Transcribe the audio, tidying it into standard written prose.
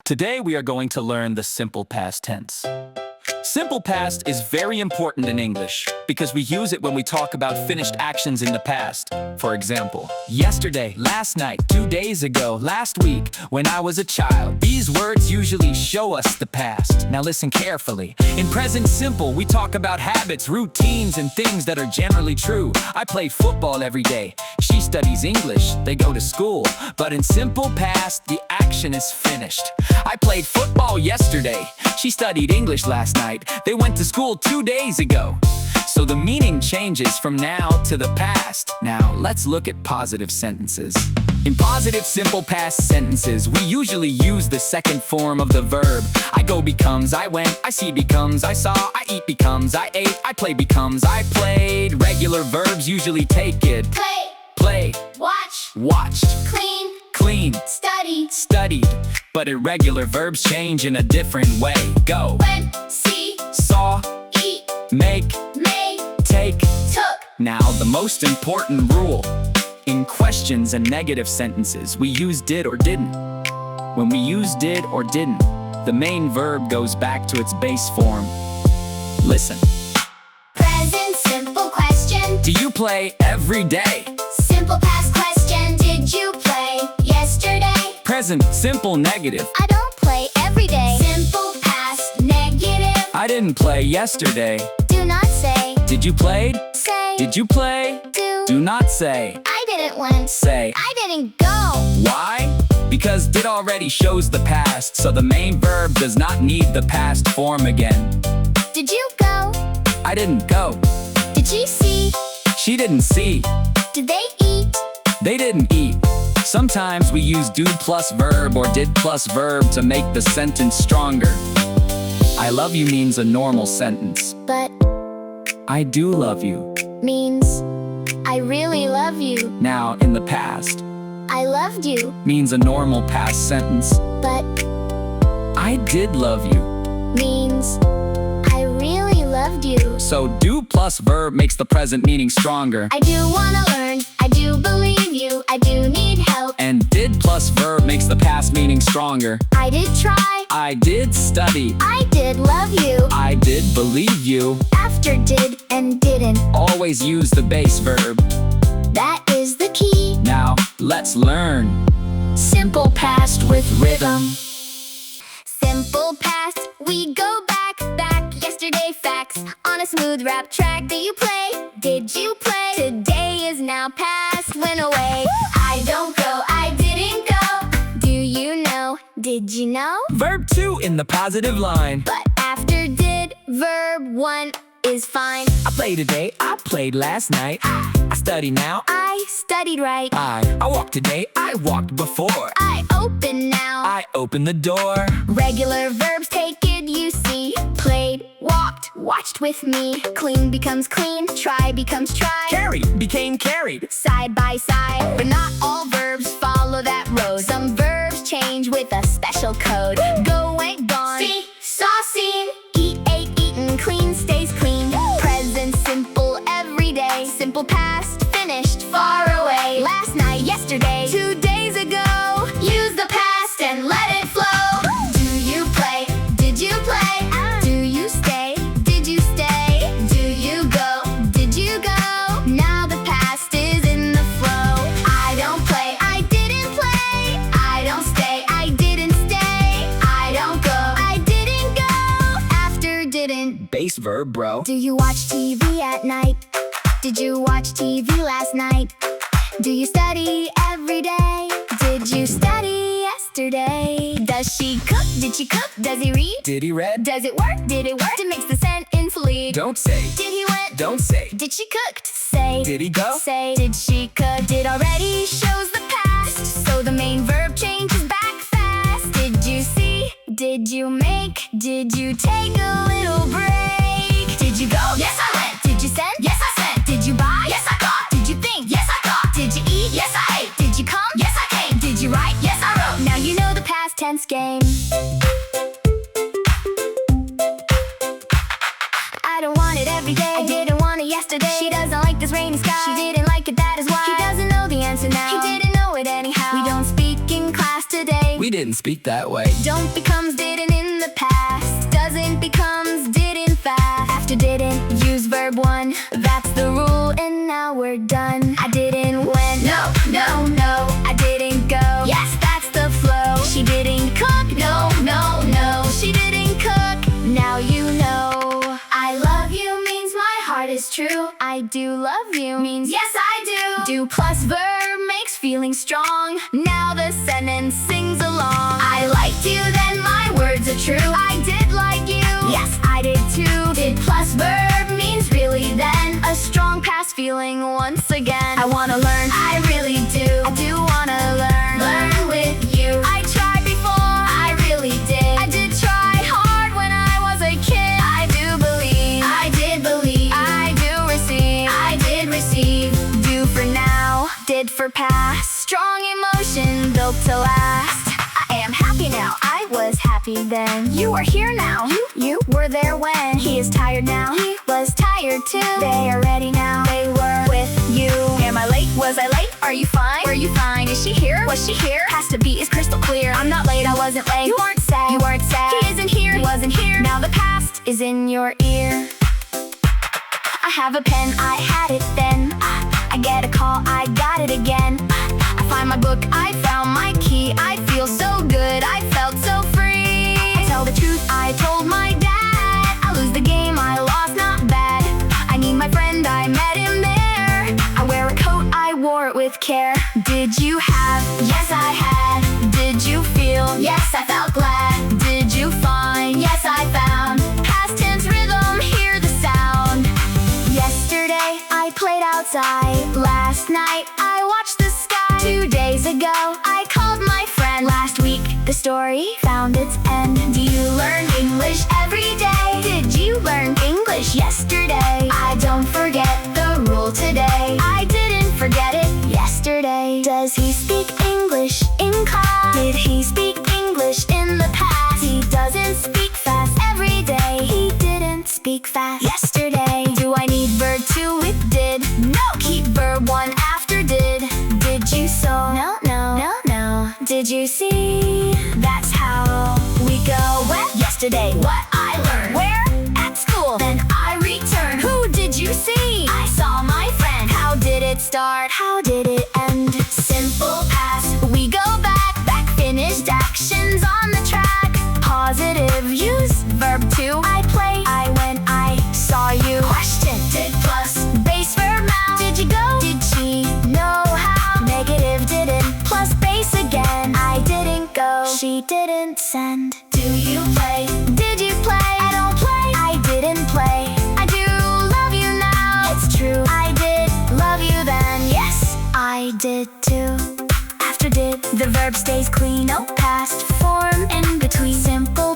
Today we are going to learn the simple past tense. Simple past is very important in English because we use it when we talk about finished actions in the past. For example, yesterday, last night, 2 days ago, last week, when I was a child. These words usually show us the past. Now listen carefully. In present simple, we talk about habits, routines, and things that are generally true. I play football every day. She studies English. They go to school. But in simple past, the action is finished. I played football yesterday. She studied English last night. They went to school 2 days ago. So the meaning changes from now to the past. Now let's look at positive sentences. In positive simple past sentences, we usually use the second form of the verb. I go becomes I went, I see becomes I saw, I eat becomes I ate, I play becomes I played. Regular verbs usually take it. Played, watched, clean, studied. But irregular verbs change in a different way. Go, Went, see, saw, eat, make, made, take. took. Now the most important rule. In questions and negative sentences, we use did or didn't. When we use did or didn't, the main verb goes back to its base form. Listen. Present simple question. Do you play every day? Simple past question. Did you play yesterday? Present simple negative. I don't play every day. Simple past negative. I didn't play yesterday. Do not say. Did you play? Say. Did you play? Do not say. I didn't win. Say. I didn't go. Why? Because did already shows the past, so the main verb does not need the past form again. Did you go? I didn't go. Did she see? She didn't see. Did they eat? They didn't eat. Sometimes we use do plus verb or did plus verb to make the sentence stronger. I love you means a normal sentence. But I do love you. means I really love you. Now, in the past, I loved you. means a normal past sentence. But I did love you. means I really loved you. So do plus verb makes the present meaning stronger. I do wanna learn. I do believe you. I do need help. And did plus verb makes the past meaning stronger. I did try. I did study. I did love you. I did believe you. After did and didn't. Always use the base verb. That is the key. Now, let's learn. Simple past with rhythm. Simple past, we go back, yesterday facts. On a smooth rap track, do you play? Did you play? Today is now past, went away. I don't go, I didn't go. Do you know? Did you know? Verb 2 in the positive line. But after did, verb 1 is fine. I played today, I played last night. I study now, I studied right. I walked today, I walked before. I open now. I opened the door. Regular verbs take it, you see. Played, walked, watched with me. Clean becomes clean, try becomes try. Carried became carried. Side by side, but not all verbs follow that road. Some verbs change with a special code. Go, went, gone. See, saw, seen. Eat, ate, eaten. Clean stays clean. Present simple every day. Simple past, finished, far away. Last night, yesterday, 2 days ago. Use the past and let it flow. Do you play? Did you play? Do you stay? Did you stay? Do you go? Did you go? Now the past is in the flow. I don't play. I didn't play. I don't stay. I didn't stay. I don't go. I didn't go. After didn't. Base verb, bro. Do you watch TV at night? Did you watch TV last night? Do you study every day? Did you study yesterday? Does she cook? Did she cook? Does he read? Did he read? Does it work? Did it work? It makes the sentence lead. Don't say. Did he went? Don't say. Did she cooked? Say. Did he go? Say. Did she cook? Did already shows the past. So the main verb changes back fast. Did you see? Did you make? Did you take a little break? Did you go? Yes, I went. Did you send? Yes, I sent. Did you buy? Yes, I got. Did you think? Yes, I thought. Did you eat? Yes, I ate. Did you come? Yes, I came. Did you write? Yes, I wrote. Now you know the past tense game. I don't want it every day. I didn't want it yesterday. She doesn't like this rainy sky. She didn't like it, that is why. He doesn't know the answer now. He didn't know it anyhow. We don't speak in class today. We We didn't speak that way. Don't becomes didn't in the past. Doesn't becomes didn't fast. After didn't, use verb 1. That's the rule, and now we're done. I didn't went. No, no, no. I didn't go. Yes, that's the flow. She didn't cook. No, no, no. She didn't cook. Now you know. I love you means my heart is true. I do love you means yes, I do. Do plus verb makes feeling strong. Now the sentence sings along. I liked you, then my words are true. I did like you. Yes, I did too. Did plus verb means really then. A strong past feeling once again. I wanna learn. I really do. I do wanna learn. Learn with you. I tried before. I really did. I did try hard when I was a kid. I do believe. I did believe. I do receive. I did receive. Do for now. Did for past. Strong emotion built to last. I am happy now. I was happy then. You are here now. You were there when. He is tired now. He was tired too. They are ready now. They were with you. Am I late? Was I late? Are you fine? Were you fine? Is she here? Was she here? Has to be is crystal clear. I'm not late. I wasn't late. You weren't sad. You weren't sad. He isn't here. He wasn't here. Now the past is in your ear. I have a pen. I had it then. I get a call. I got it again. I find my book. I found my key. I feel so good. I felt so free. I tell the truth. I told my dad. I lose the game. I lost. Not bad. I need my friend. I met him there. I wear a coat. I wore it with care. Did you have? Yes, I had. Did you feel? Yes, I felt glad. Did you find? Yes, I found. Past tense rhythm. Hear the sound. Yesterday I played outside. Last night I watched the sky. 2 days ago I called my friend. Last week the story found its end. Do you learn English every day? Did you learn English yesterday? I don't forget the rule today. I didn't forget it yesterday. Does he speak English in class? Did he speak English in the past? He doesn't speak fast every day. He didn't speak fast yesterday. Do I need verb 2 with did? No, keep verb 1 after did. Did you so? No, no, no, no. Did you see? That's how we go. Well, yesterday, what I learned. Where? At school. Then I returned. Who did you see? I saw my friend. How did it start? How did it end? Simple past. We go back. Back finished actions on the track. Positive use verb 2. I play. I went. I saw you. Question. Did plus base verb now. Did you go? Did she know how? Negative didn't plus base again. I didn't go. She didn't send. Do you play? Did you play? I don't play. I didn't play. I do love you now. It's true. I did love you then. Yes, I did too. After did, the verb stays clean. No past form in between. Simple